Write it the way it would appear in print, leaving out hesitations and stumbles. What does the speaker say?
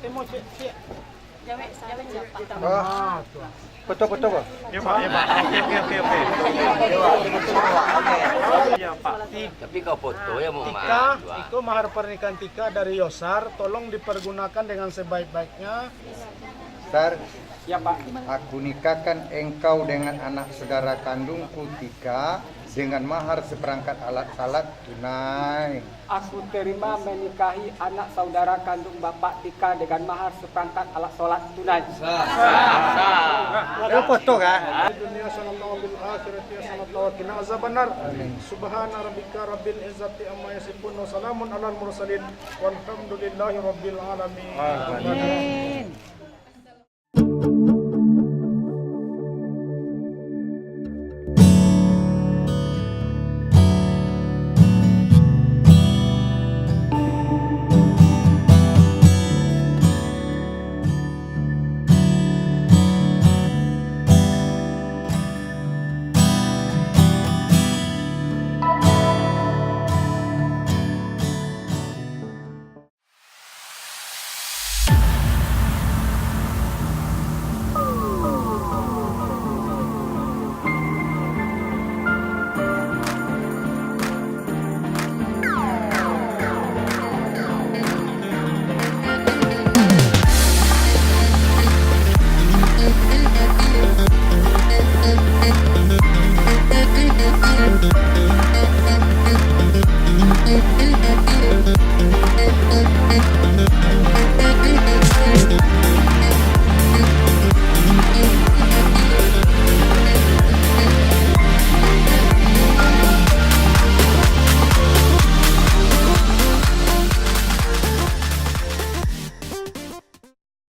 Temo cik. Betul. Ya Pak. Oke. Ya Pak. Tapi kau foto ya mau Tika, itu mahar pernikahan Tika dari Yosar, tolong dipergunakan dengan sebaik-baiknya. Sar, Ya Pak. aku nikahkan engkau dengan anak saudara kandungku Tika dengan mahar seperangkat alat salat tunai. Aku terima menikahi anak saudara kandung Bapak Tika dengan mahar seperangkat alat sholat tunai. Ada foto kan? Dunia sallallahu bil akhirati sallallahu wa qina azabannar. Subhana rabbika rabbil izzati amma yasifun wa salamun alal mursalin walhamdulillahi rabbil alamin. Amin.